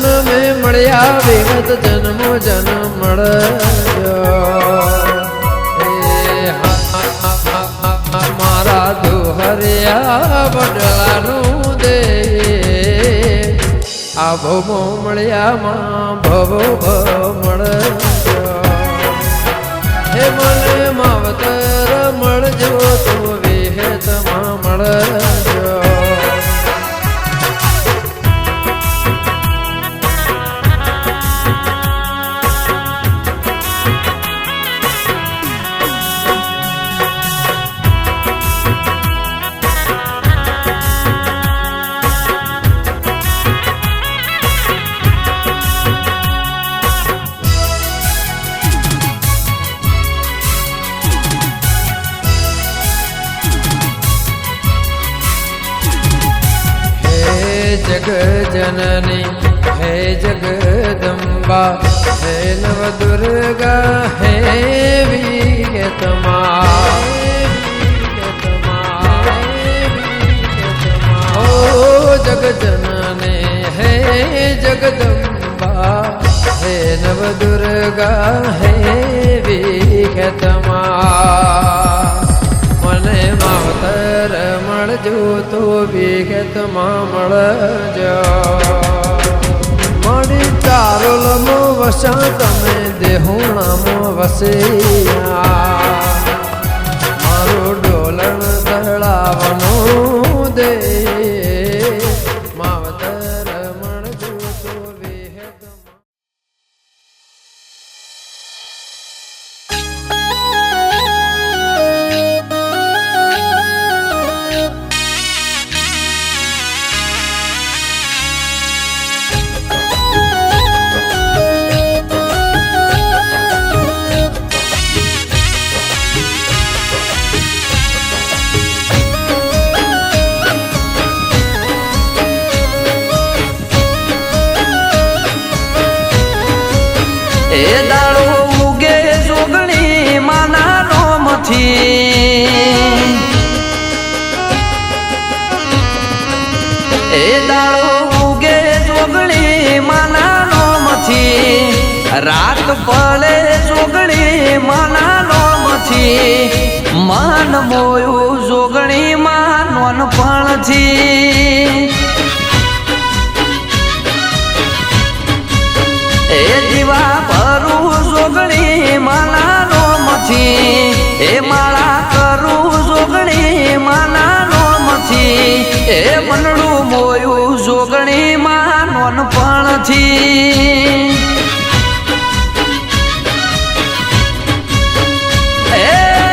જન્મે મળ્યા વિગત જન્મો જન્મ મળજો મારા દુહરિયા બદલાનું દે આ ભવો મળ્યામાં ભવો મળજો હે મને માવતર મળજો તો વિહેતમાં મળજો जग जननी है जगदम्बा है नव दुर्गा है विगतमा ओ जग जननी है जगदम्बा है नव दुर्गा है विगतमा મને માવતર મળજો તો વિગતમાં મળજો મળી ચારોલમો વસા તમે દેહુણામાં વસ્યા મારું ડોલણ દળાવનું દે માવતર મળજો તો વિગતમાં એ દાડો ઉગે જોગણી માના નોમથી એ દાડો ઉગે જોગણી માના નોમથી રાત પડે જોગણી માના નોમથી મન મોયું જોગણી માં નોનપણથી એ દીવા ભરું જોગણી માના નોમથી એ માળા કરું જોગણી માના નોમથી એ મનડું મોયું જોગણી માં નોનપણથી એ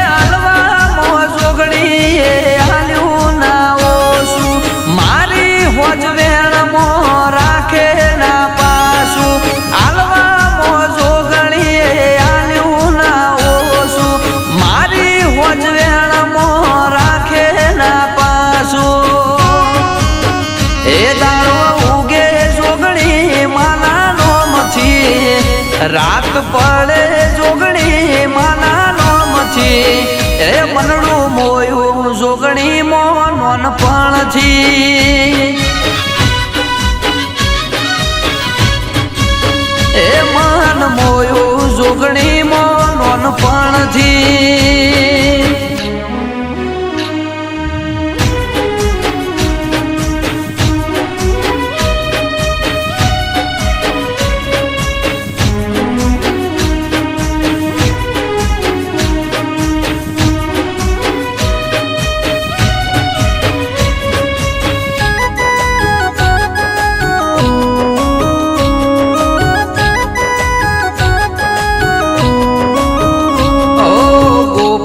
હાલવા મો જોગણી એ હાલ્યું ના ઓછું મારી હોજ વેણ મો રાખે ના પાછું રાત પડે જોગણી માના નોમથી એ મનડું મોયું જોગણી મો નોનપણથી એ મન મોયું જોગણી મો નોનપણથી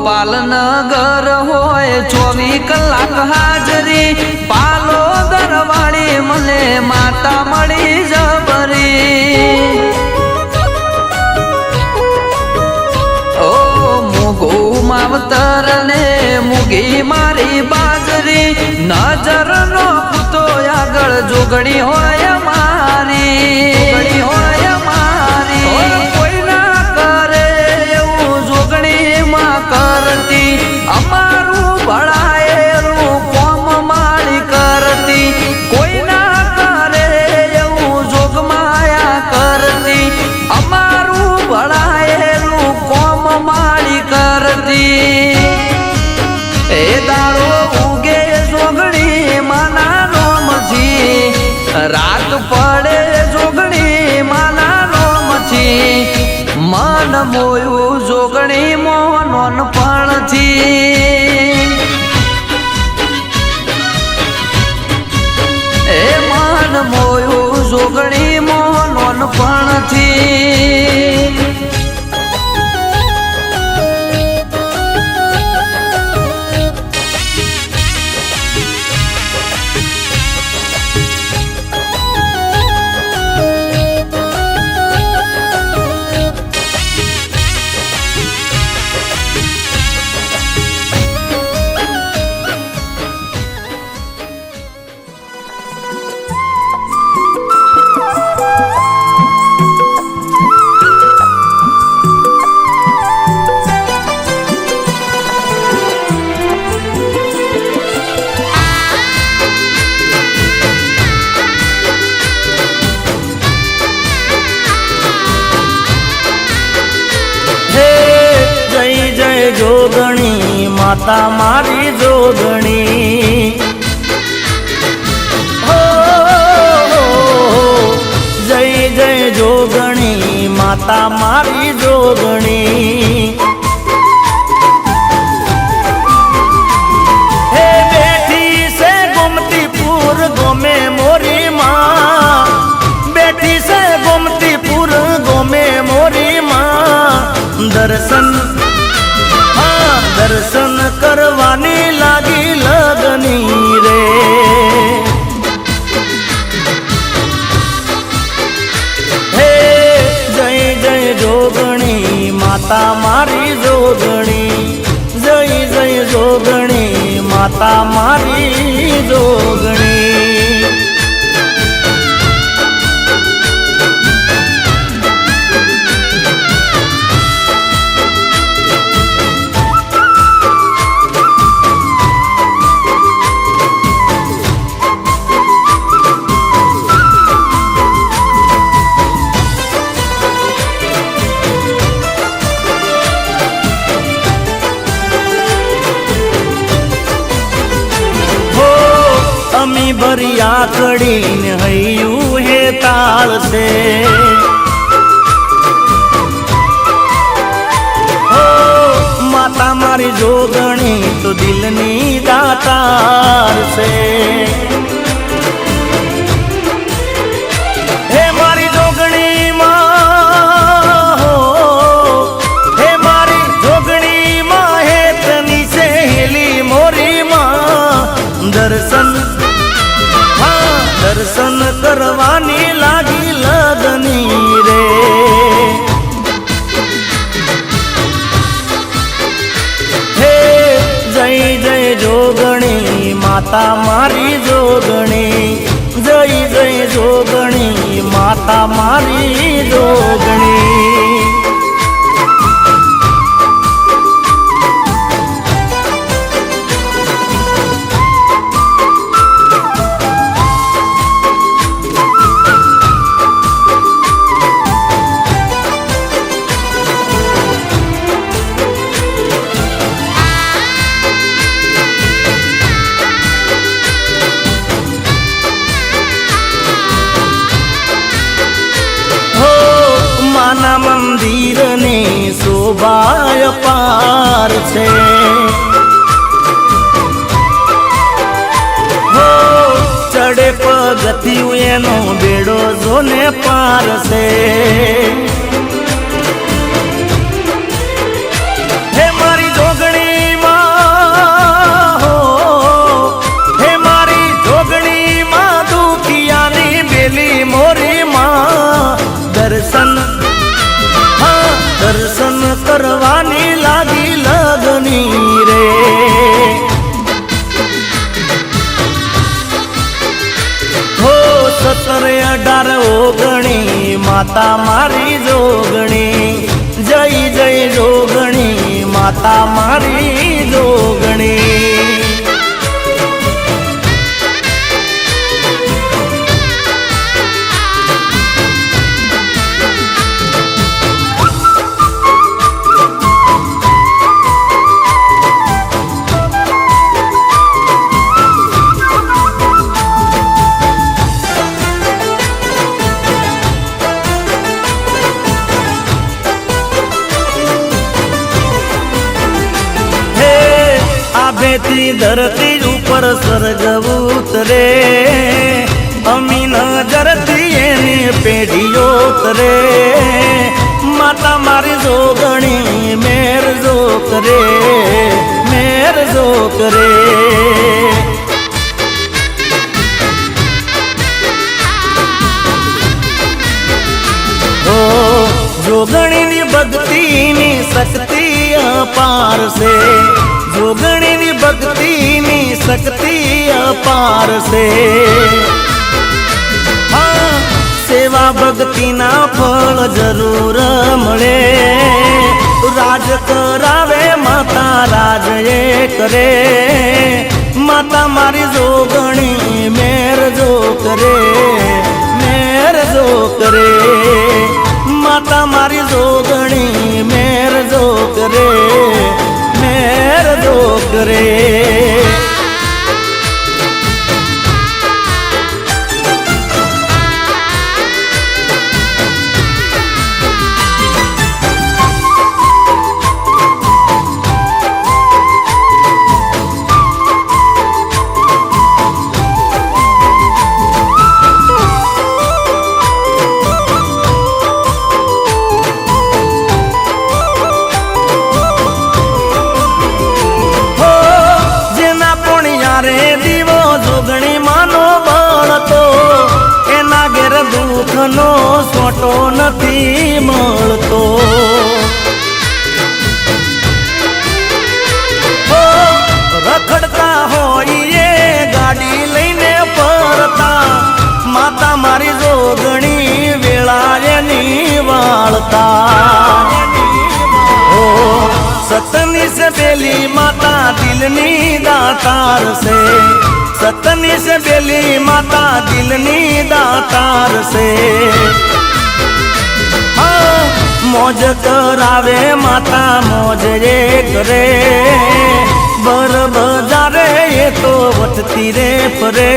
પાલનગર હોય 24 કલાક હાજરી પાલો દરવાળી મને માતા મળી જબરી ઓ મુગુ માવતર ને મુગી મારી બાજરી નજર નો કૂતો આગળ જોગણી હોય મારી કોઈ ના કરે એવું જોગણી માં કરતી અમારું ભળાયેલું કોમ માળી કરતી કોઈ ના કરે એવું જોગમાં મોયું જોગણી નોનપણથી એ માન મોયું જોગણી નોનપણથી જોગણી માતા મારી જોગણી હો જય જય જોગણી માતા મારી જોગણી હે બેઠી સે ગોમતીપુર ગોમે મોરી માં બેઠી સે ગોમતીપુર ગોમે મોરી માં દર્શન કરવાની લાગી લગની રે હે જય જય જોગણી માતા મારી જોગણી જય જય જોગણી માતા મારી જોગણી ભરિયા કડીને હૈયું હે તાળશે હો માતા મારી જોગણી તો દિલની દાતાર છે હે મારી જોગણી માં હો હે મારી જોગણી માં હે તની સહેલી મોરી માં દર્શન કરવાની લાગી લગની રે હે જય જય જોગણી માતા મારી જોગણી જય જય જોગણી માતા મારી જોગણી મંદિર ને શોભાય પાર છે હો ચડે પગથિયું એનો બેડો જોને પાર છે હે મારી જોગણી માં હો હે મારી જોગણી માં દુખિયાની બેલી મોરી માં દર્શન કરવાની લાગી લગની રે હો 17 18 ઓગણી માતા મારી જોગણી જય જય જોગણી માતા મારી જોગણી માથેથી ધરતી ઉપર સ્વર્ગ ઉતરે અમી નજરથી એની પેઢીઓ તરે માતા મારી જોગણી મેર જો કરે મેર જો કરે જોગણીની ભક્તિની શક્તિ અપાર છે જોગણીની ભક્તિની શક્તિ અપાર છે સેવા ભક્તિના ફળ જરૂર મળે રાજ કરાવે માતા રાજ એ કરે માતા મારી જોગણી મેર જો કરે મેર જો કરે માતા મારી જોગણી મેર જો કરે મેર જો કરે નો સોટો નથી મળતો રખડતા હોય ગાડી લઈને ફરતા માતા મારી જોગણી વેળાએની વાળતા સતની સે બેલી માતા દિલની દાતાર છે સતની સે બેલી માતા દિલની દાતાર છે મોજ કરાવે માતા મોજ રે કરે બર બજારે એ તો વટતી રે ફરે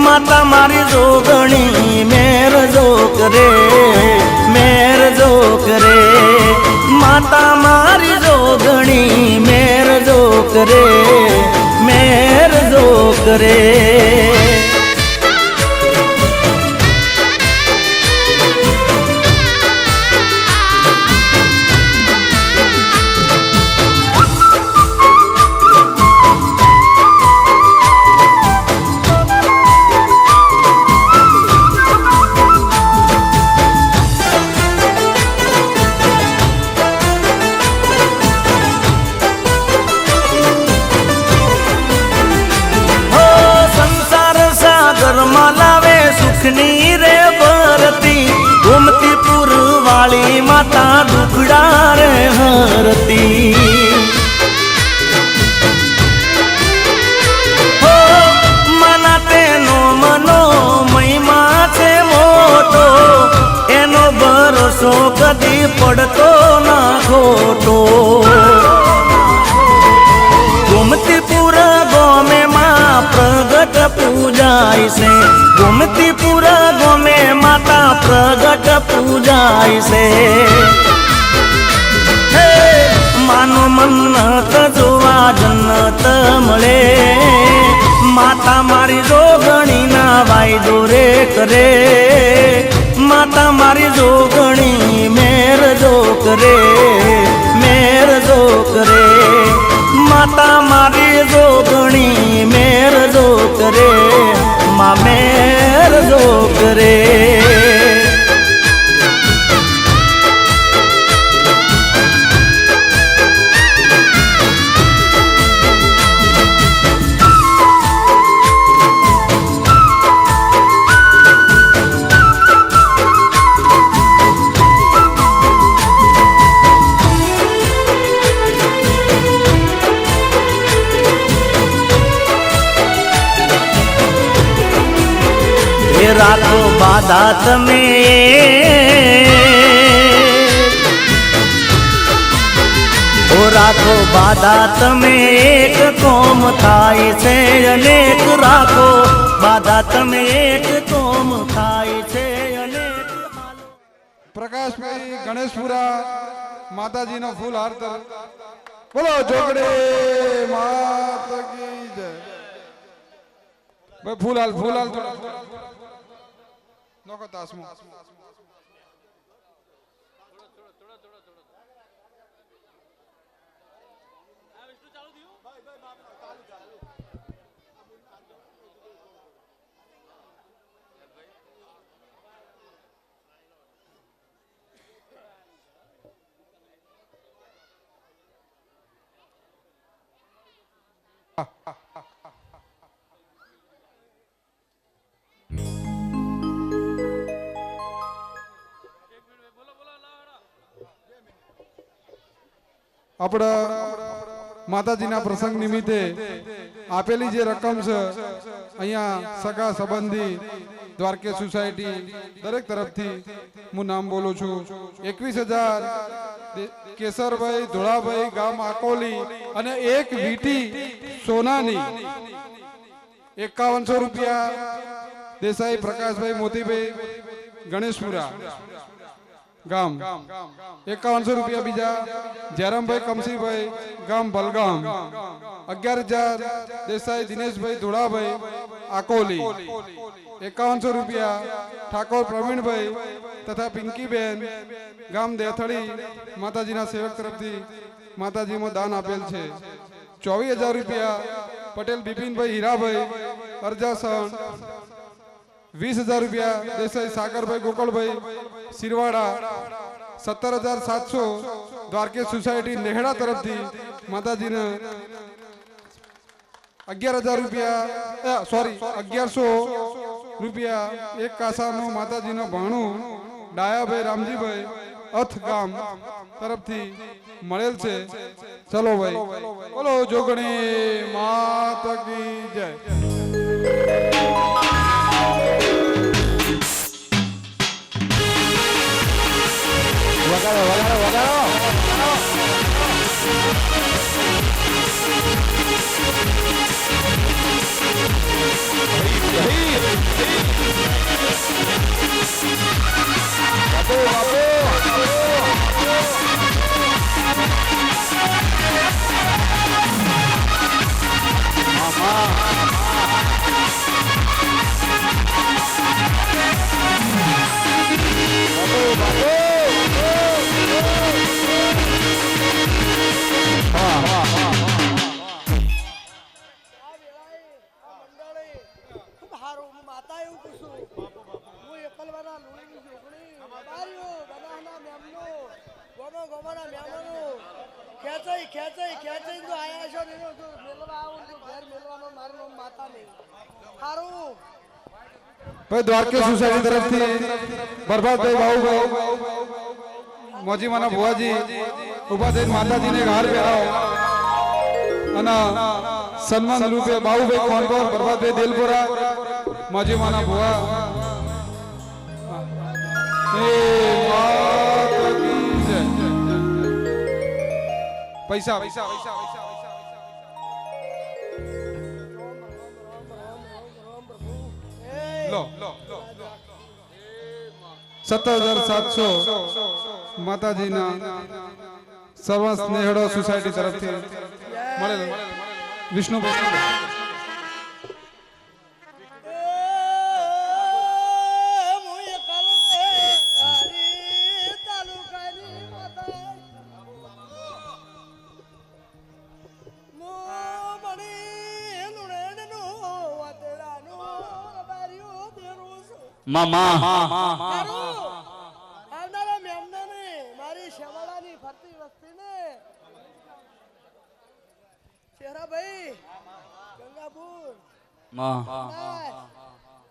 માતા મારી જોગણી મેર જો કરે મેર જો કરે માતા મારી જોગણી મેર જો કરે મેર જો કરે સુખની રે ભરતી ઘૂમતી પુરવાળી માતા દુખડા રે હરતી માના તેનો મનો મહિમા છે મોટો એનો ભરોસો કદી પડતો ના ખોટો ઘૂમતી પુર ગોમે માં પ્રગટ પૂજાય છે ગોમતીપુર ગોમે માતા પ્રગટ પૂજાય છે માનો મન્નત જોવા જન્નત મળે માતા મારી જોગણી ના વાયદો રે કરે માતા મારી જોગણી મેર જો કરે મેર જો કરે માતા મારી જોગણી મેર જો કરે માં મેર જો કરે રાખો બાધા તમે રાખો બાધા તમે એક કોમ થાય છે અનેક રાખો બાધા તમે એક કોમ થાય છે અનેક પ્રકાશભાઈ ગણેશપુરા માતાજીનો ફૂલ હાર બોલો જોગડે માત કી જય ભાઈ ફૂલ હાલ થોડા નોકો તાસમો આપણા માતાજીના પ્રસંગ નિમિત્તે આપેલી જે રકમ છે અહીંયા સગા સંબંધી દ્વારકેશ સોસાયટી દરેક તરફથી હું નામ બોલું છું 21,000 કેસરભાઈ ધોળાભાઈ ગામ આકોલી અને એક વીટી સોનાની 5100 રૂપિયા દેસાઈ પ્રકાશભાઈ મોતીભાઈ ગણેશપુરા ગામ 5100 રૂપિયા બીજા જયરામભાઈ કમસીભાઈ ગામ બલગામ 11,000 દેસાઈ દિનેશભાઈ ધોળાભાઈ આકોલી 5100 રૂપિયા ઠાકોર પ્રવીણભાઈ તથા પિંકીબેન ગામ દેથળી માતાજીના સેવક તરફથી માતાજીમાં દાન આપેલ છે 24,000 રૂપિયા પટેલ બિપિનભાઈ હીરાભાઈ અરજાસણ 20,000 રૂપિયા દેસાઈ સાગરભાઈ ગોકળભાઈ સિરવાડા 17,700 દ્વારકેશ સોસાયટી નેહડા તરફથી માતાજીને 11,000 રૂપિયા સોરી 1100 રૂપિયા એક કાસાનો માતાજીનો ભાણું ડાયાભાઈ રામજીભાઈ અથ ગામ તરફથી મળેલ છે ચલો ભાઈ બોલો જોગણી માતા કી જય વગાડો ભાઈ દ્વારકેશ સોસાયટી તરફથી બરબાદભાઈ બાબુભાઈ મોજીમાના ભુવાજી ઉભા થઈને માતાજીને હાર પહેરાવો અને સન્માન રૂપે બાબુભાઈ કોનપર બરબાદભાઈ દેલપુરા મોજીમાના ભુવા પૈસા લો 17,700 માતાજીના સર્વ સ્નેહડો સોસાયટી તરફથી મળેલ વિષ્ણુભાઈ મામા આવનારા મહેમાનોને મારી શેવાડાની ફરતી વસ્તીને શેરાભાઈ ગંગાપુર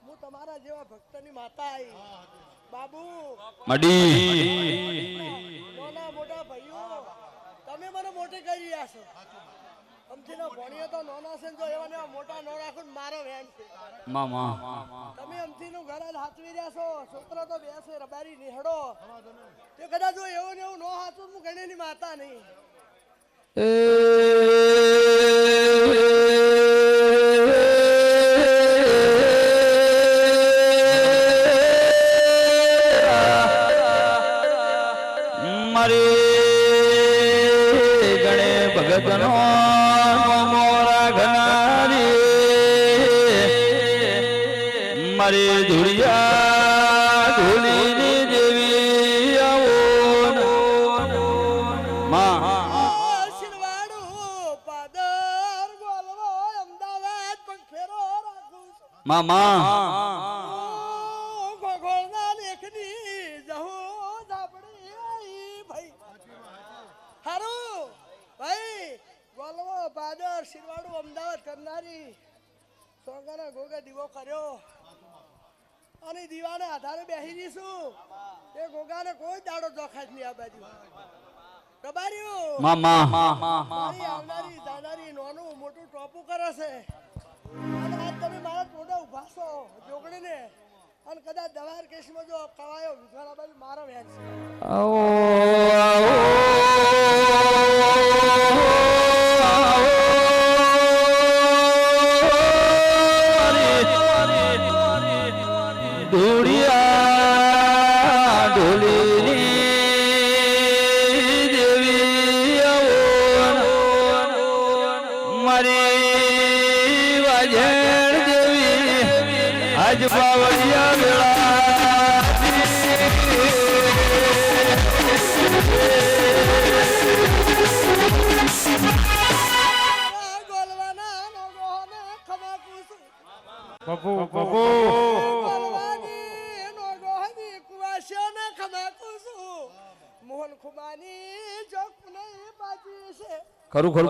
હું તમારા જેવા ભક્તની માતા આવી બાબુ નાના મોટા ભાઈઓ તમે મને મોટી કરી રહ્યા છો અમથીનો ભણીએ તો નાના છે જો એવા ને મોટા ન રાખો મારો વેણ છે મામા તમે અમથીનું ઘર જ હાચવી રહ્યા છો છોકરો તો બેસે રબારી નિહડો તે કદાચ જો એવું ને એવું ન હાચું હું ગણેની માતા નહીં મારે ગણે ભગતનો મોરા ઘનારી મારી ધુળિયા ધૂળીની દેવી આવો માં શિરવાડું પાદર ગોલવો અમદાવાદ પણ ફેરો રાખું છું. મામા ગોગોળના લેખની જહું ધાબડી આઈ ભાઈ. હારું ભાઈ ગોલવો પાદર શિરવાડું અમદાવાદ કરનારી સોંગાના ગોગે દીવો કર્યો અને દીવાને આધારે બેસી જઈશું. એ ગોગાને કોઈ દાડો જોખાય જ નહીં આ બાજુ. રબારીઓ મામા મારી આવનારી જાનારી નાનું મોટું ટોપું કરે છે અને આજ તમે મારા ટોડા ઉભા છો જોગણીને અને કદાચ દવાર કેસમાં જો કવાયો વિધવાના બાજુ મારા વેચ છે. આવો ધૂળિયા ઢોલીની દેવી આવો મારી વાજણ દેવી આજ બાવળિયા વેળા ગોલવાના નોગોને ખમાકું છું. ગોલવાની નોગોની કુવાસીઓને ખમાકું છું. મોહન ખુમાની જોક નહીં બાજી છે. ખરું ખરું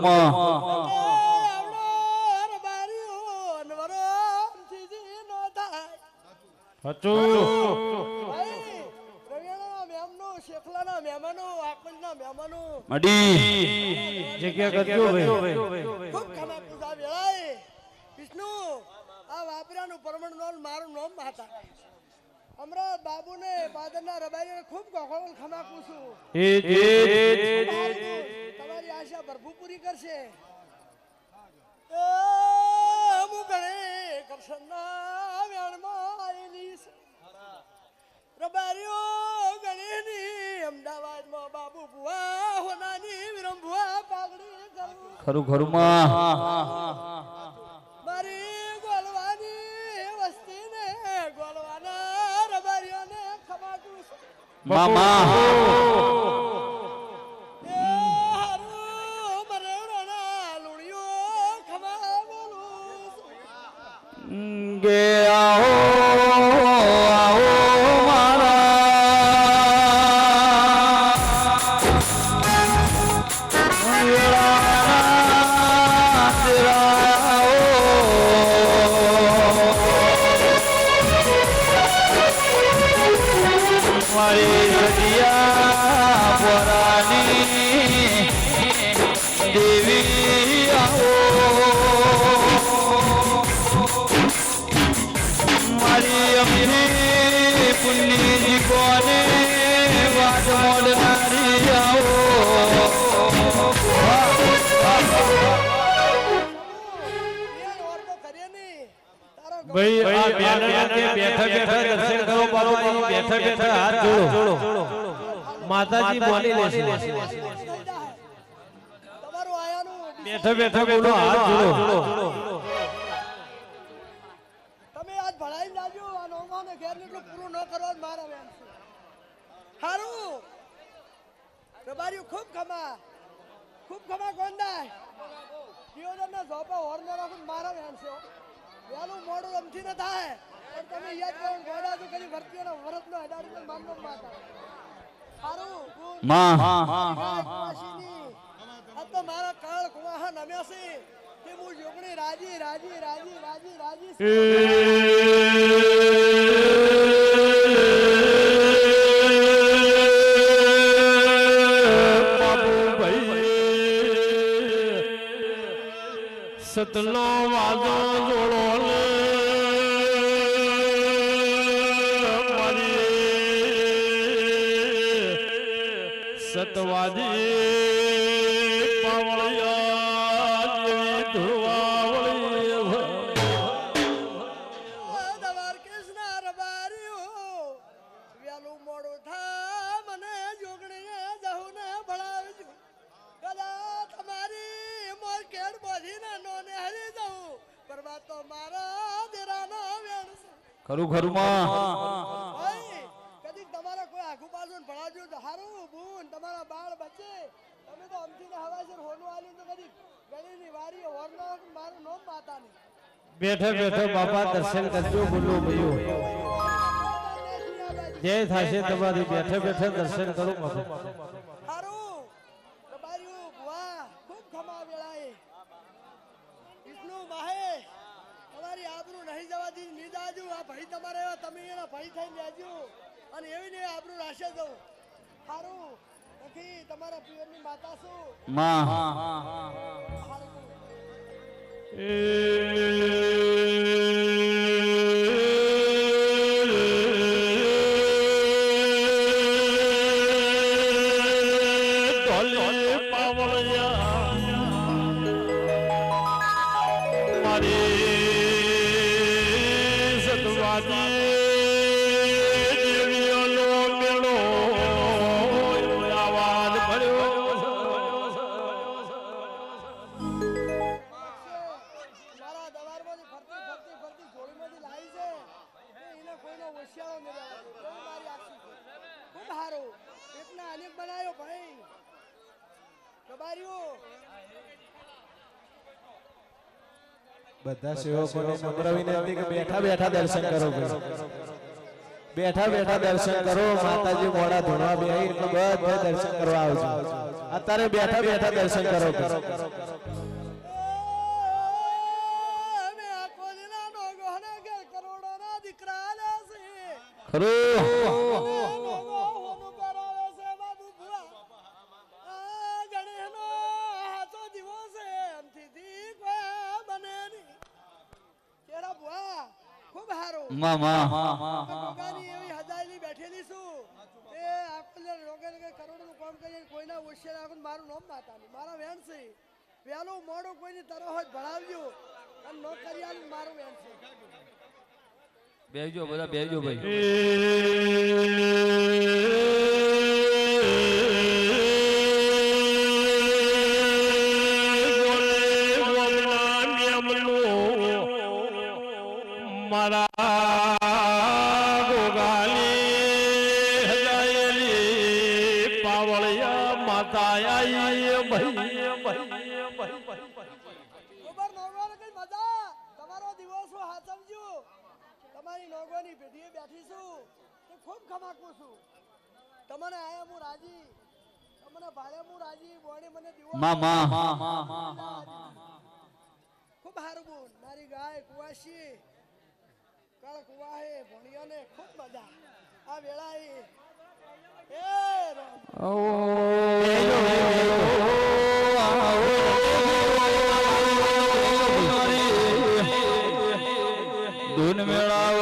અમરાજ બાબુ ને બાદરના રબારી ખૂબ ગોખોળ ખમાકું છું. તમારી આશા ભરપૂર પૂરી કરશે. હું ગણે કરશનના વેણમાં આવેલી છે. રબારીઓ ગણેની અમદાવાદમાં બાબુ બુઆ હોનાની વિરમ બુઆ પાઘડી કરું. ખરું મારી ગોલવાની વસ્તીને ગોલવાના રબારીઓને ખમાકું છું. મામા ગે આવો આવો મારી સદિયા પોરાની દેવી આવો મારી અમીરી પુણ્યજી કોને વાત મોડનારી આવો ભાઈ આ બેનર કે બેઠા બેઠા દર્શન કરો બાબા બેઠા બેઠા હાથ જોડો માતાજી બોલી લેશે તમારું આયાનું બેઠા બેઠા બોલો હાથ જોડો તમે આજ ભણાઈ જાજો આ નોમાને ઘેર એટલું પૂરું ન કરવા મારા વેન છે. હારું રબારીઓ ખૂબ ખમા ગોંદાય દિયોદરના ઝોપા હોરને રાખું મારા વેન છે. વેલું મોડું અમથી ન થાય પણ તમે યાદ કરો ગોડા તો કદી ભરતીઓના વરતનો હડાડી મામલો માતા હારું માં આ તો મારા કાળ કુવાહા નમ્યા છે કે હું જોગણી રાજી સતનો વાદો જોડો લે સતવાદી પાવળિયા ધુવાવળી દવાર કેસના રબારીઓ વેલું મોડું થા મને જોગણીએ જહુને ભણાવજો કદાચ તમારી ખરું ખરું માં ભાઈ કદી તમારા કોઈ આખું પાછું ભણાવજો તો હારું બૂન તમારા બાળ બચે તમે તો અમથી ને હવાસર હોનું આલ્યું તો કદી ગળીની વારી હોરનો મારું નામ માતાની બેઠા બેઠા બાપા દર્શન કરજો બોલો ભઈઓ જય થાશે તમારી બેઠા બેઠા દર્શન કરો બાપા હારું તમારી ભુવા ખૂબ ખમા વેળાએ વિષ્ણુ માહે તમારી આબરૂ નહીં જવા દી નિદાજુ આ ભાઈ તમારે એવા તમે એના ભાઈ થઈને લેજો અને એવી ને આબરૂ રાશે દો હારું નથી તમારા પિયરની માતા શું માં હારું મારા દવારમાંથી ફરતી ફરતી જોડીમાંથી લાવી છે એ એને કોઈનો હોશિયારો નહીં રહેવા દે. એવું મારી આશી છે. ખૂબ સારું એકના અનેક બનાવ્યો ભાઈ દબારીઓ બધા સેવકોને નમ્ર વિનંતી કે બેઠા બેઠા દર્શન કરો બેઠા બેઠા દર્શન કરો માતાજી મોડા ધોવા બેહી એટલે બધા દર્શન કરવા આવજો અત્યારે બેઠા બેઠા દર્શન કરો અમે આ કોલીના નોગોને ઘેર કરોડોના દીકરા લે છે ખરું નોગો હોનું કરાવે છે બાબુ ભુવા આ ગણેશનો હાથો દીવો છે એમથી દી કોઈ બને નહીં કેરા ભુવા ખૂબ સારું માં માં રોગાની એવી હજારી બેઠેલી છું એ આપણે રોગાને કઈ કરોડનું કામ કરીએ કોઈના હોશિયાર રાખું મારું નામ માતાની મારા વેણ છે વહેલું મોડું કોઈની તરફ જ ભણાવજો અને નોકરિયાનું મારું વેણ છે બેહજો બધા બેહજો ભાઈ મારા ગોગાલી હજાયેલી પાવળિયા માતા આઈ ભાઈ ખબર નોગોને કઈ મજા તમારો દિવસ હું હાચવજો તમારી નોગોની પેઢીએ બેઠી છું તે ખૂબ ખમાકું છું તમને આયા હું રાજી તમને ભાડે હું રાજી બોણી મને દીવો માં માં ખૂબ હારું બોલ મારી ગાય કુવાશી કાળ કુવાહે ભણિયાને ખૂબ મજા આ વેળાએ એ રામ ધૂન મેળાવ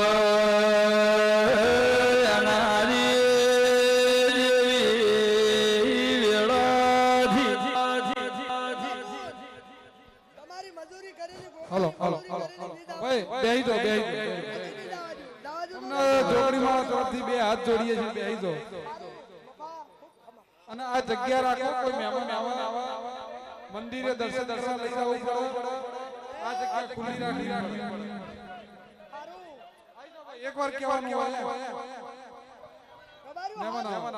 તમારી મજૂરી કરીને હલો હલો હલો ભાઈ બેહી દો તમને જોગડીમાં તરફથી બે હાથ જોડીએ છીએ બેહી દો અને આ જગ્યા રાખો કોઈ મહેમાન આવે મંદિરે દર્શન લઈ જવું પડે આ જગ્યા ખુલ્લી રાખી એકવાર કહેવાનું હોય મહેમાન આવે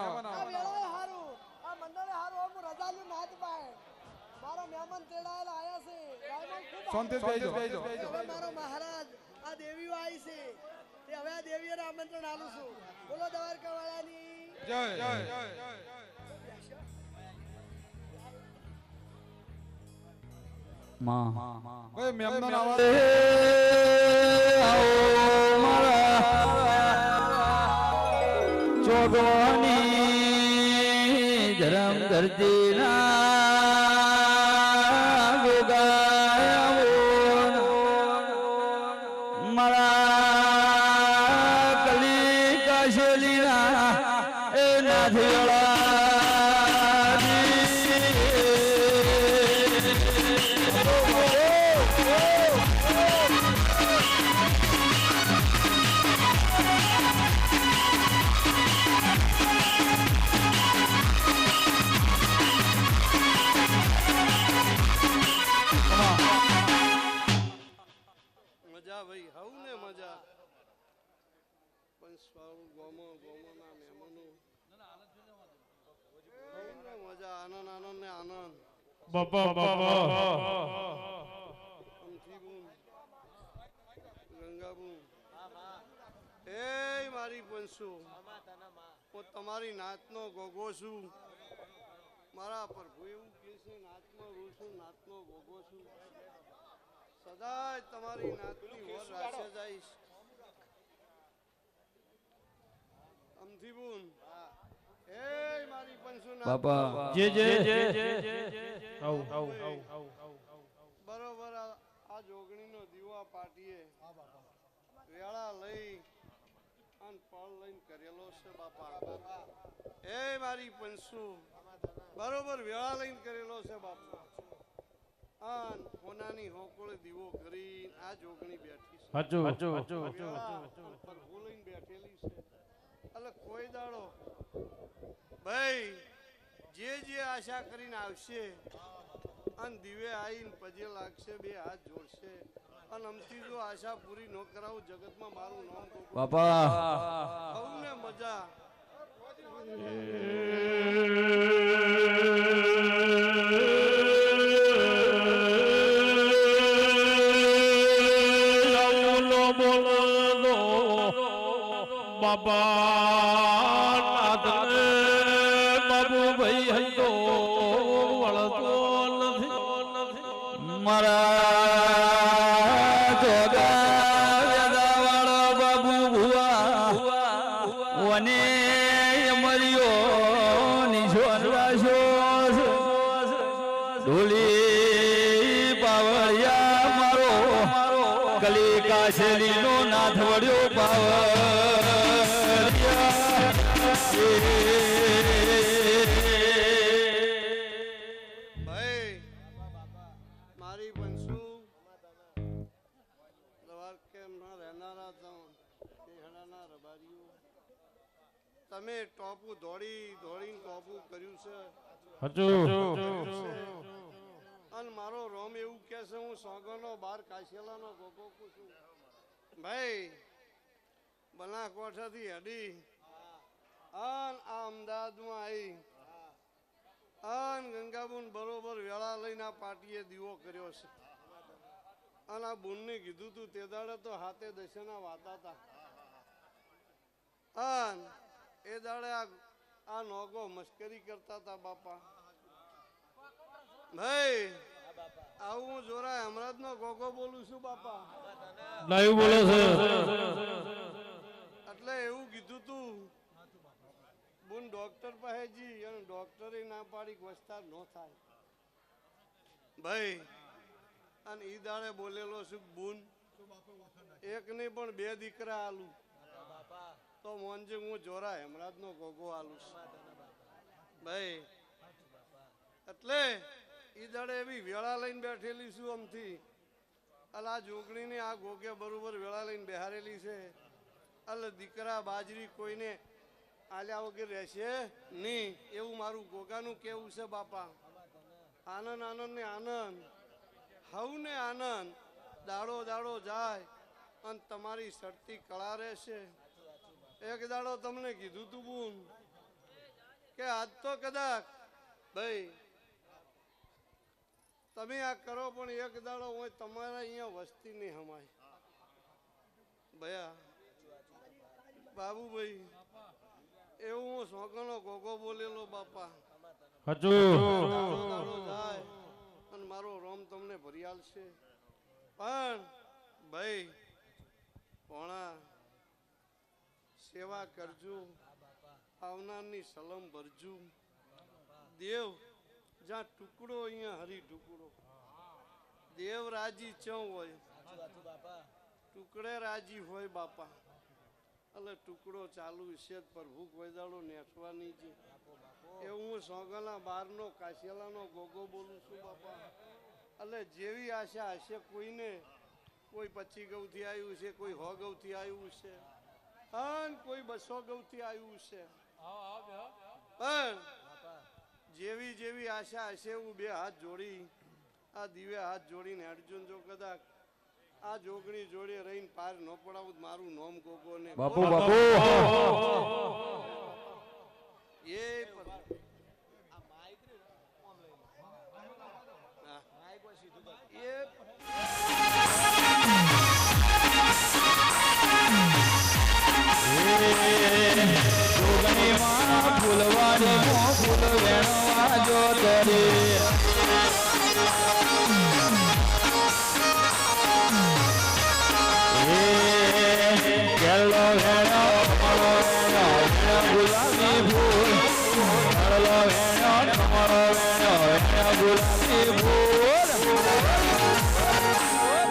શાંતિ બેહી દો મારો મહારાજ આ દેવીઓ આવી છે તે હવે આ દેવીઓને આમંત્રણ આલું છું બોલો દ્વારકા વાળાની જય માં ભાઈ મહેમાન આવા ચોગવાની ધરમ ધરતી ના ગોગાયા મારા કલી કાશેલી ના એ નાથિયોળા મજા ભાઈ હવ ને મજા ને આનંદ બાપા બાપા અમથીબુન ગંગાબુન એ મારી પંસુ હું તમારી નાતનો ગોગો છું મારા પ્રભુ એવું કહે છે નાતનો રૂ છું નાતનો ગોગો છું સદાય તમારી નાતની ઓર રાખે જઈશ અમથીબુન એ મારી પંસુ બાપા જે જે બરોબર આ જોગણીનો દીવો પાટીએ વેળા લઈ અને પળ લઈને કરેલો છે બાપા એ મારી પંસુ બરોબર વેળા લઈને કરેલો છે બાપા આન હોનાની હોકોળે દીવો કરી આ જોગણી બેઠી છે હાચું હાચું પ્રભુ લઈને બેઠેલી છે એટલે કોઈ દાડો ભાઈ જે જે આશા કરીને આવશે અને દિવે આવીને પજે લાગશે બે હાથ જોડશે અને અમથી જો આશા પૂરી ન કરાવું જગતમાં મારું નામ બાપા સૌને મજા બાબા બાબુ ભાઈ હંતો વળતો નથી મારા જોગા વેદાવાળા બાબુ ભુવા વને મરિયો નિશોન રાશો ઢોલી પાવળિયા મારો કલી કાશેલી નો નાથ વડ્યો ભાઈ મારી પંસુ દ્વારકેમાં રહેનારા તેહડાના રબારીઓ તમે ટોપું દોડીને ટોપું કર્યું છે અને મારો રોમ એવું કે છે હું સોગનો બાર કાશેલાનો ગોગો છું ભાઈ બનાસકાંઠાથી હડી અન આ અમદાવાદમાં આવી અન ગંગાબુન બરોબર વેળા લઈને આ પાટીએ દીવો કર્યો છે અને આ બુનને કીધું તું તે દાડે તો હાથે દશેના વાતા હતા અન એ દાડે આ નોગો મસ્કરી કરતા હતા બાપા ભાઈ આવું હું જોરાય હમણાં નો ગોગો બોલું છું બાપા લાઈવ બોલે છે એટલે એવું કીધું તું બુન ડોક્ટર પાસે જી અને ડોક્ટરે ના પાડી વસ્તાર ન થાય ભાઈ અને ઈ દાડે બોલેલો છું બુન એક નહીં પણ બે દીકરા આલું તો મોનજી હું જોરા હેમરાજ નો ગોગો આલું ભાઈ એટલે ઈ દાડે એવી વેળા લઈને બેઠેલી છું આમથી એટલે આ જોગણીને આ ગોગે બરોબર વેળા લઈને બેહારેલી છે એટલે દીકરા બાજરી કોઈને આલ્યા વગર રહેશે નહીં એવું મારું ગોગાનું કેવું છે બાપા આનંદ આનંદ ને આનંદ હવ ને આનંદ દાડો દાડો જાય અને તમારી સડતી કળા રહેશે એક દાડો તમને કીધું તું બુન કે આજ તો કદાચ ભાઈ તમે આ કરો પણ એક દાડો હોય તમારા અહીંયા વસ્તી નહીં હમાય ભયા બાબુભાઈ એવું હું સોગનો ગોગો બોલેલો બાપા દાડો જાય અને મારો રોમ તમને ભરી આલશે પણ ભાઈ ભોણા સેવા કરજો આવનારની સલમ ભરજો દેવ જ્યાં ટુકડો અહીંયા હરી ટુકડો દેવ રાજી ચૌ હોય ટુકડે રાજી હોય બાપા એટલે ટુકડો ચાલુ છે પ્રભુ કોઈ દાડો નેઠવાની છે એવું હું સોગના બારનો કાશિયાલાનો ગોગો બોલું છું બાપા એટલે જેવી આશા હશે કોઈને કોઈ 25 ગૌથી આવ્યું છે કોઈ 100 ગૌથી આવ્યું છે અને કોઈ 200 ગૌથી આવ્યું છે પણ જેવી જેવી આશા હશે હું બે હાથ જોડી આ દિવે હાથ જોડીને અર્જુન જો કદાચ આ જોગણી જોડે રહીને પાર ન પડાવું મારું નોમ ગોગો ને બાપુ બાપુ એ ફૂલવાડી મો ફૂલ વેણવા જો તરે કેલો વેણો તમારો વેણો ગુલાબી ફૂલ કેલો વેણો તમારો વેણો ગુલાબી ફૂલ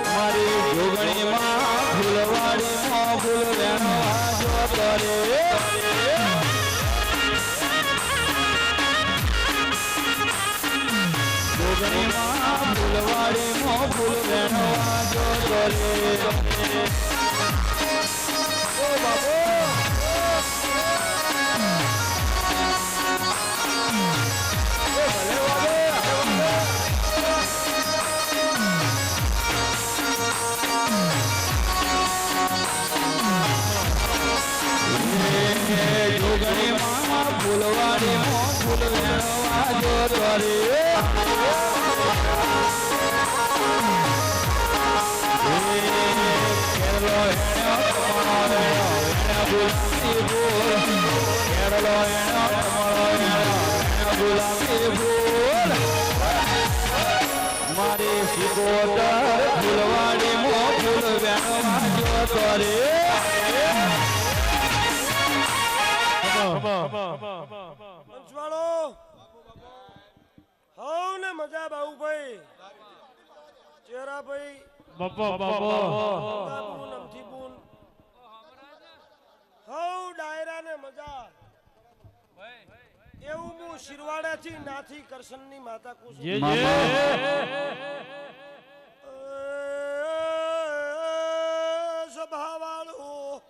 મારી જોગણીમાં ફૂલવાડીમાં ફૂલ વેણવા જો તરે ફૂલવાડીમાં ફૂલ વેણવા જો તરે ઓ બાબો જોગણીમાં ફૂલવાડીમાં ફૂલ વેણવા જો તરે મારી સિકોતર ફૂલવાડી મો ફૂલ વેણવા જો તરે પંચવાળો હવ ને મજા બાબુભાઈ ચેરાભાઈ બાબુ નમથી બુન હવ ડાયરા ને મજા એવું હું શિરવાડા થી નાથી કરશન ની માતા કુસુમ સભાવાળો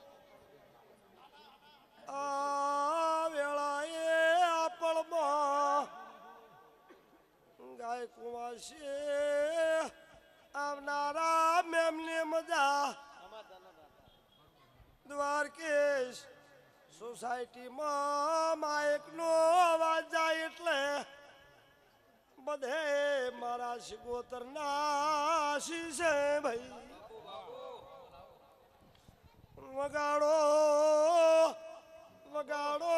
આ વેળાએ આપળમાં ગાય કુવાશે આવનારા મેમને મજા દ્વારકેશ સોસાયટીમાં માઇકનો અવાજ જાય એટલે બધે મારા શિકોતરના શીશે ભાઈ વગાડો વગાડો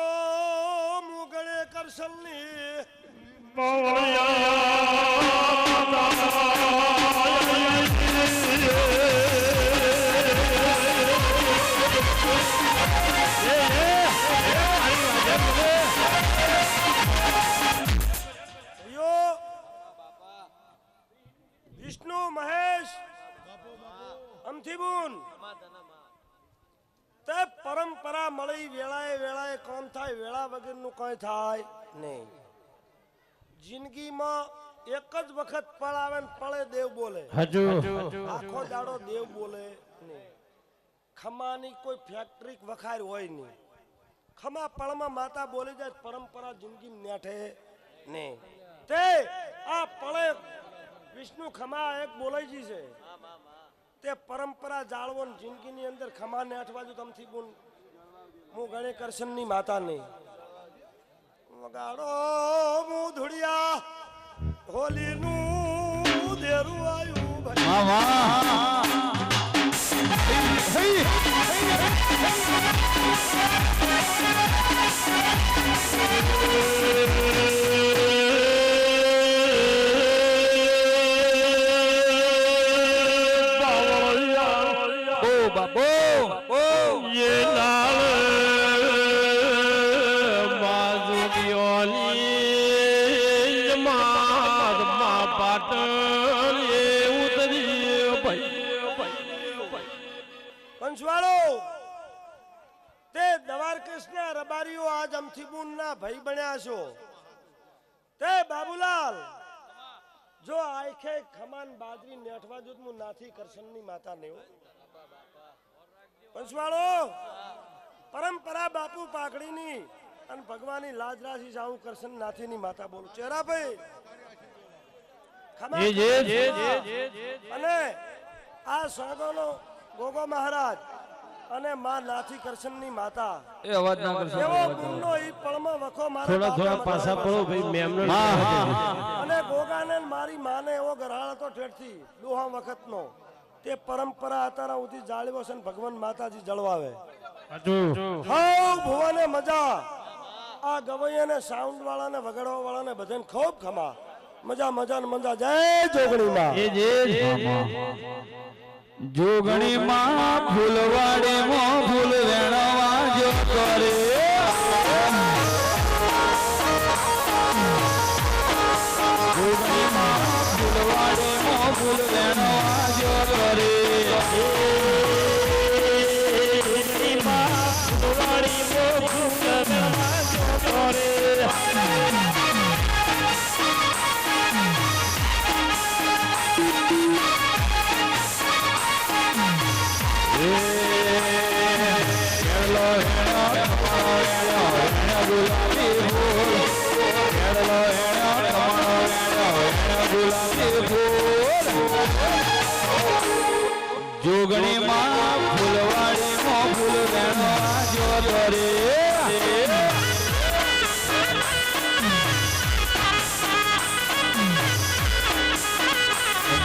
મુગળે કરશલની વિષ્ણુ મહેશ અમથીબુન તે પરંપરા મળી વેળાએ વેળાએ કોમ થાય વેળા વગરનું કઈ થાય નહીં જિંદગીમાં એક જ વખત પળ આવે ને પળે દેવ બોલે આખો દાડો દેવ બોલે નહીં ખમાની કોઈ ફેક્ટરી વખાર હોય નહીં ખમા પળમાં માતા બોલી જાય પરંપરા જિંદગી નેઠે નહીં તે આ પળે વિષ્ણુ ખમા એક બોલાઈ જી છે તે પરંપરા જાળવો જિંદગીની અંદર ખમા ને અઠવાજુ તમથી ગુણ હું ગણે કરશનની માતા નહીં વગાડો હું ધુડિયા હોલીનું દેરું આવ્યું પંચવાળો તે દ્વારકેશના રબારીઓ આજ અમથીબુનના ભાઈ બન્યા છો તે બાબુલાલ જો આખે ખમાન બાજરી નેઠવા જો હું નાથી કરશનની માતા ને પંચવાળો પરંપરા બાપુ પાકડીની અને ભગવાનની લાજ રાશી જાઉં કરશન નાથીની માતા બોલું ચેરાભાઈ અને આ સાગોનો ગોગો મહારાજ અને માં નાથી કરશનની માતા એ અવાજ ના કરશો એવો ગુણનો ઈ પળમાં વખો મારા થોડા થોડા પાછા પડો ભાઈ મેમનો અને ગોગાને મારી માને એવો ગરાળ હતો ઠેઠથી દોહા વખતનો તે પરંપરા અત્યારે ઉધી જાળવ્યો છે ભગવાન માતાજી જળવાવે હો ભુવને મજા આ આ ગવૈયાને સાઉન્ડ વાળાને વગાડવા વાળાને બધાને ખૂબ ખમા મજા મજા ને મજા જય જોગણીમાં જોગણીમાં ફૂલવાડીમાં ફૂલ વેણવા જો કરે જોગણીમાં ફૂલવાડીમાં ફૂલ વેણવા જો કરે ફૂલવાડીમાં ફૂલ વેણવા જો કરે જોગણીમાં ફૂલવાડીમાં ફૂલ વેણવા જો કરે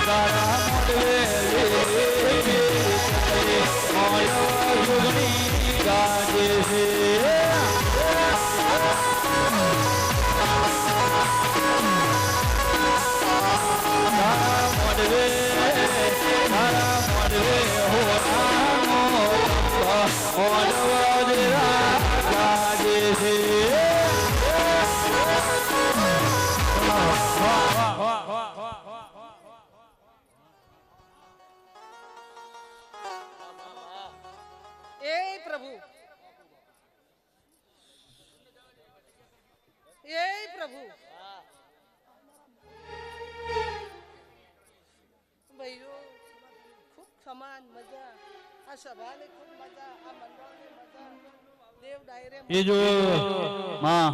તારા મોડવે જોગણી ગાજે છે તારા મોડવે હો મોડવા ગાજે છે એ પ્રભુ એ પ્રભુ ભાઈઓ ખૂબ સમાન મજા આ સભાને ખૂબ મજા આ મંડળની મજા દેવ ડાયરે એ જો માં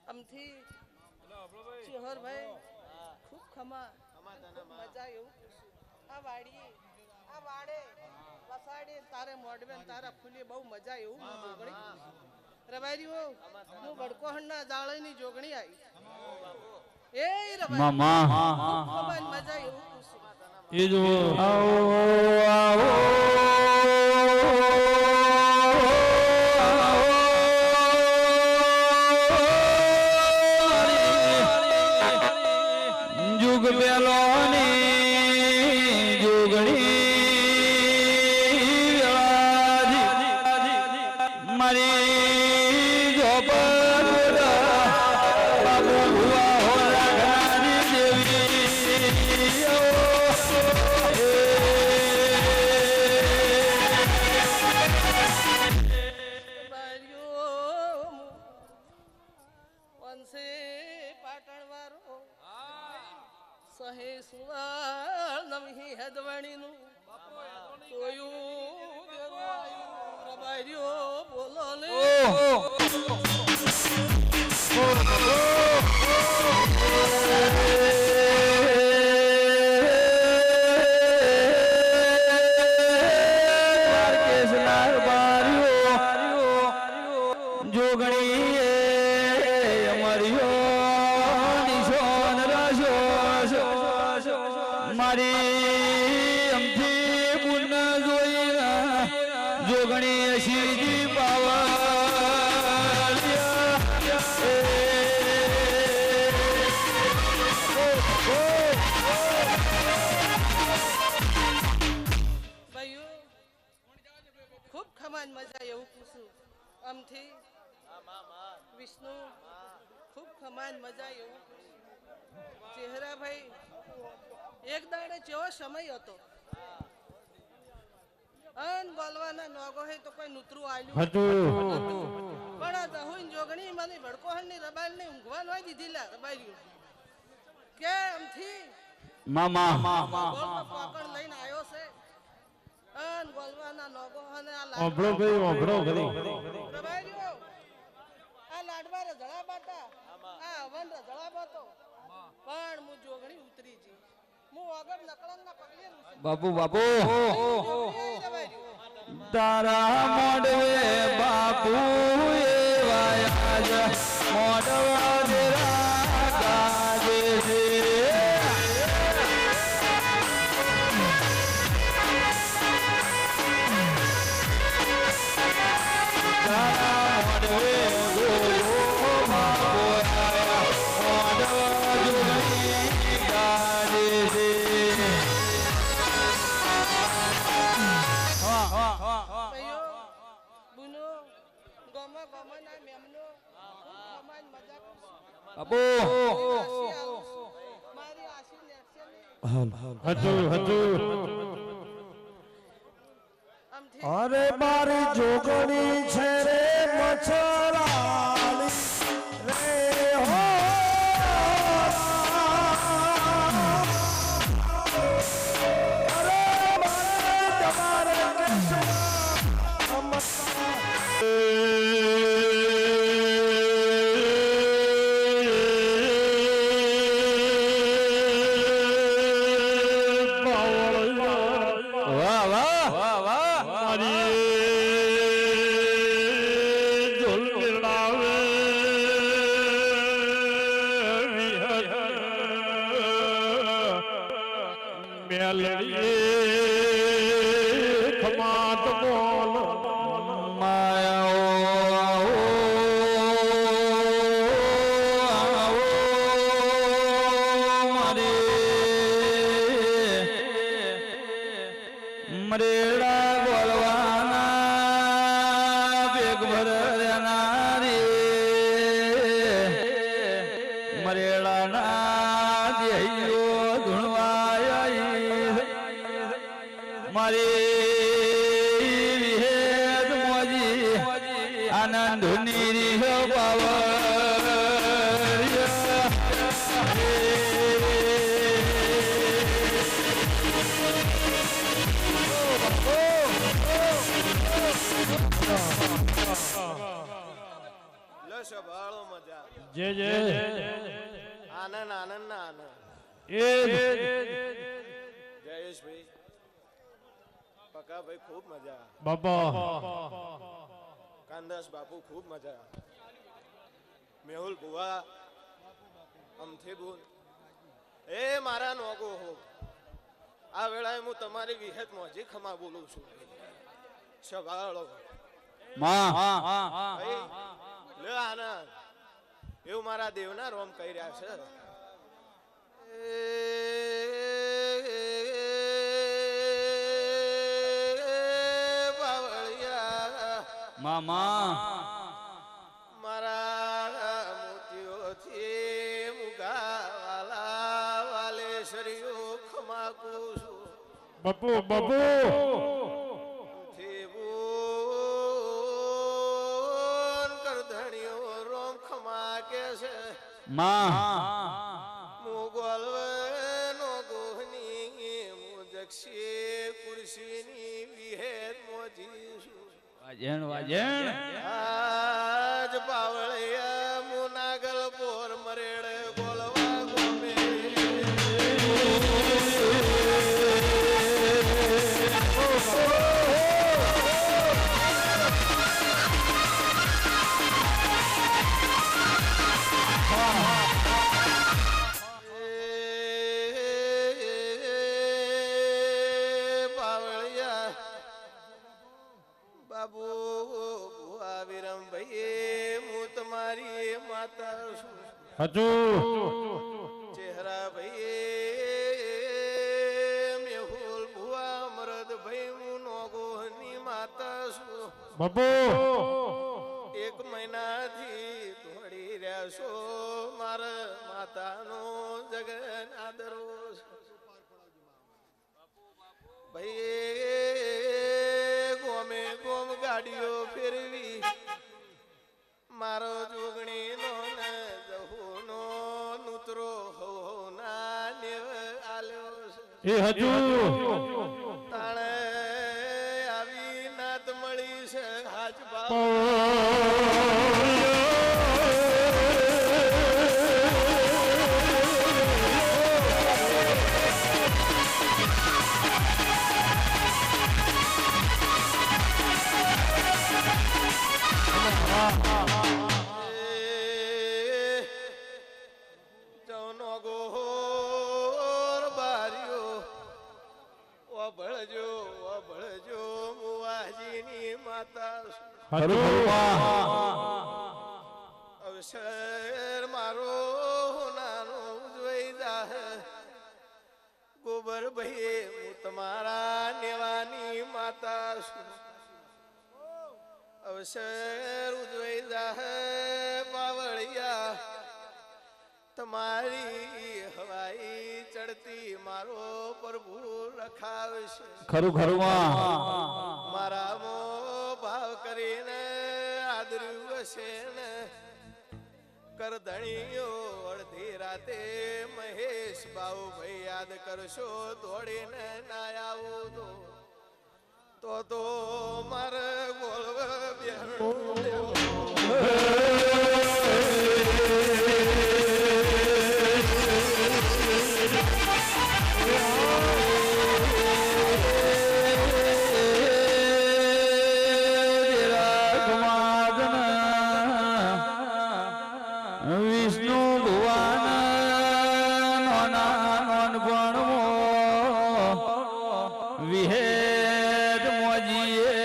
અમથી ચિહરભાઈ ખૂબ ખમા મજા એવું આ વાડે વસાડે તારે મોડવે તારા ફૂલી બહુ મજા એવું જોગણી રબારીઓ હું બડકોહણના જાળીની જોગણી આવી એ રબારી મજા એવું એ જો આવો જુગ બેલોની જોગણી મારી જોબર બાબુ ભુવા હો રાખનારી દેવી વંશે પાટણ વાળો સહે સુવાળ નવી હદવાણીનું જોયું રબાર્યો બોલો ને જોગણી મારી અમથી પુન જોઈ જોગણી શિવજી ભાઈઓ ખૂબ ખમાન મજા એવું પૂછું આમથી વિષ્ણુ ખૂબ ખમાન મજા એવું ચહેરાભાઈ એક દાડે જેવો સમય હતો અન બોલવાના નોગો હે તો કોઈ નૂતરું આલ્યું પણ આ દહુન જોગણી મને ભડકોહણની રબાલની ઊંઘવા ન દીધી લા રબાલ્યું કેમથી મામા પાકડ લઈને આવ્યો છે અન બોલવાના નોગો અને આ ઓભળો ભાઈ ઓભળો કરી રબાલ્યો આ લાડવા રજળા બાટા આ અવન રજળા બાતો પણ હું જોગણી ઉતરી જી હું આગળ નકળંગના પગલે બાપુ તારા મોડવે બાપુ એવાયા મોડવા દેરા ગાજે છે અમારા ગામના મેમનો ખૂબ ખમાન મજા કરશું. બાપુ મારી આશી નેક્સે અરે મારી જોગણી છે રે મચ્છરાણી રે હો અરે મારે તમારે વાહ વાહ વાહ વાહ મારી ઝોલ મિલાવે મેલડી ખમાત બોલ માયા મરેડા બોલવાના બેગ ભરના રે મરેડાના દેહીઓ ધૂણવાય મારી વિહેદ મોજી આનંદની રીહ સંભાળો મજા જે જે આનંદ આનંદ ના આનંદ એ જયેશભાઈ પકાભાઈ ખૂબ મજા બાપા કાંદાસ બાપુ ખૂબ મજા મેહુલ ભુવા અમથી બુન એ મારા નોગો હો આ વેળાએ હું તમારી વિહેત મોજી ખમા બોલું છું સંભાળો ભાઈ લે આનંદ એવું મારા દેવના રોમ કહી રહ્યા છે મામા મારા મોતીઓથી મુગા વાલા વાલેશ્વરીઓ ખમાકું છું બાપુ બાપુ કુર્સીની વિહેત મોજી વાજણ વાજણ આજ પાવળિયા મુનાગલ પોર મરેડે બોલવા ગોમે હજુ ચહેરા ભાઈ મેહુલ ભુવા મરદ ભાઈ હું નોગોની માતા છું બાપુ એક મહિનાથી દોડી રહ્યા છો મારા માતાનો જગન આદરો ભાઈ ગોમે ગોમ ગાડીઓ ફેરવી મારો જોગણી નો જહુનો નૂતરો હોના નેવ આલ્યો એ હજુ તાણે આવી નાત મળી છે હાજ બાપ અવસર મારો નાનો જોઈ જાહે ગોબર ભાઈ હું તમારા નેવાની માતા છું અવસર ઉજવાઈ જાહે બાવળિયા તમારી હવાઈ ચડતી મારો પ્રભુ રખાવશે ખરું ખરું મારા મો ભાવ કરીને આદર્યું હશે ને કરધણીઓ અડધી રાતે મહેશ બાઉભાઈ યાદ કરશો દોડીને ના આવું તો મારે વિષ્ણુ ભુવન નોના નોન ભણવો વિહેદ મોજીએ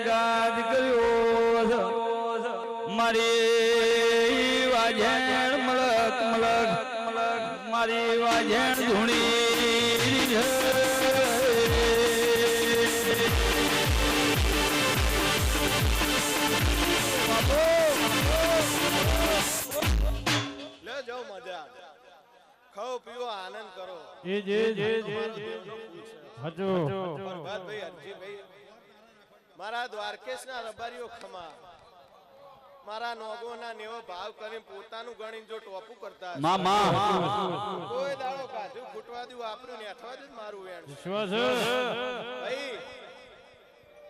ગાદ કર્યો મારી વાજણ મલક મલક મારી વાજણ ધૂણી જાઓ મજા ખાઓ પીવો આનંદ કરો પ્રભાતભાઈ હરજીભાઈ મારા દ્વારકેશના રબારીઓ ખમા મારા નોગોના નેવો ભાવ કરીને પોતાનું ગણીને જો ટોપું કરતા કોઈ દાડો કાઢ્યું ફૂટવા દઉં વાપર્યું ને અઠવા દઉં મારું વેણ ભાઈ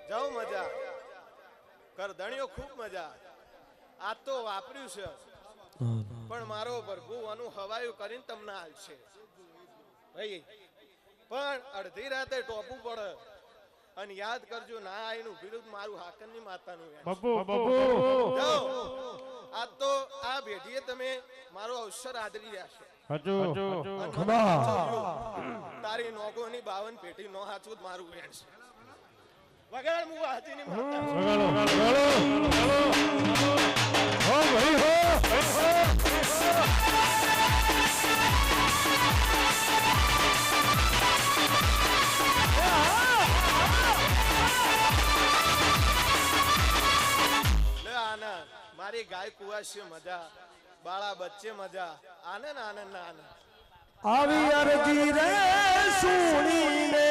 જાઓ મજા કરધણીઓ ખૂબ મજા આ તો વાપર્યું છે પણ મારો પ્રભુ આનું હવાયું કરીને તમને હાલશે ભાઈ પણ અડધી રાતે ટોપું પડે અને યાદ કરજો ના આઈનું વિરુદ્ધ મારું હાકનની માતાનું આ તો આ ભેટીએ તમે મારો અવસર આદરી રહ્યા છો તારી નોગોની 52 પેટી નો હાચું મારું વેણ છે વગાડ મુ હાચીની માતા હો ભાઈ હો મારી ગાય કુવાસી મજા બાળા બચ્ચે મજા આનંદ આનંદ આનંદ આવી અરજી રે સુણીને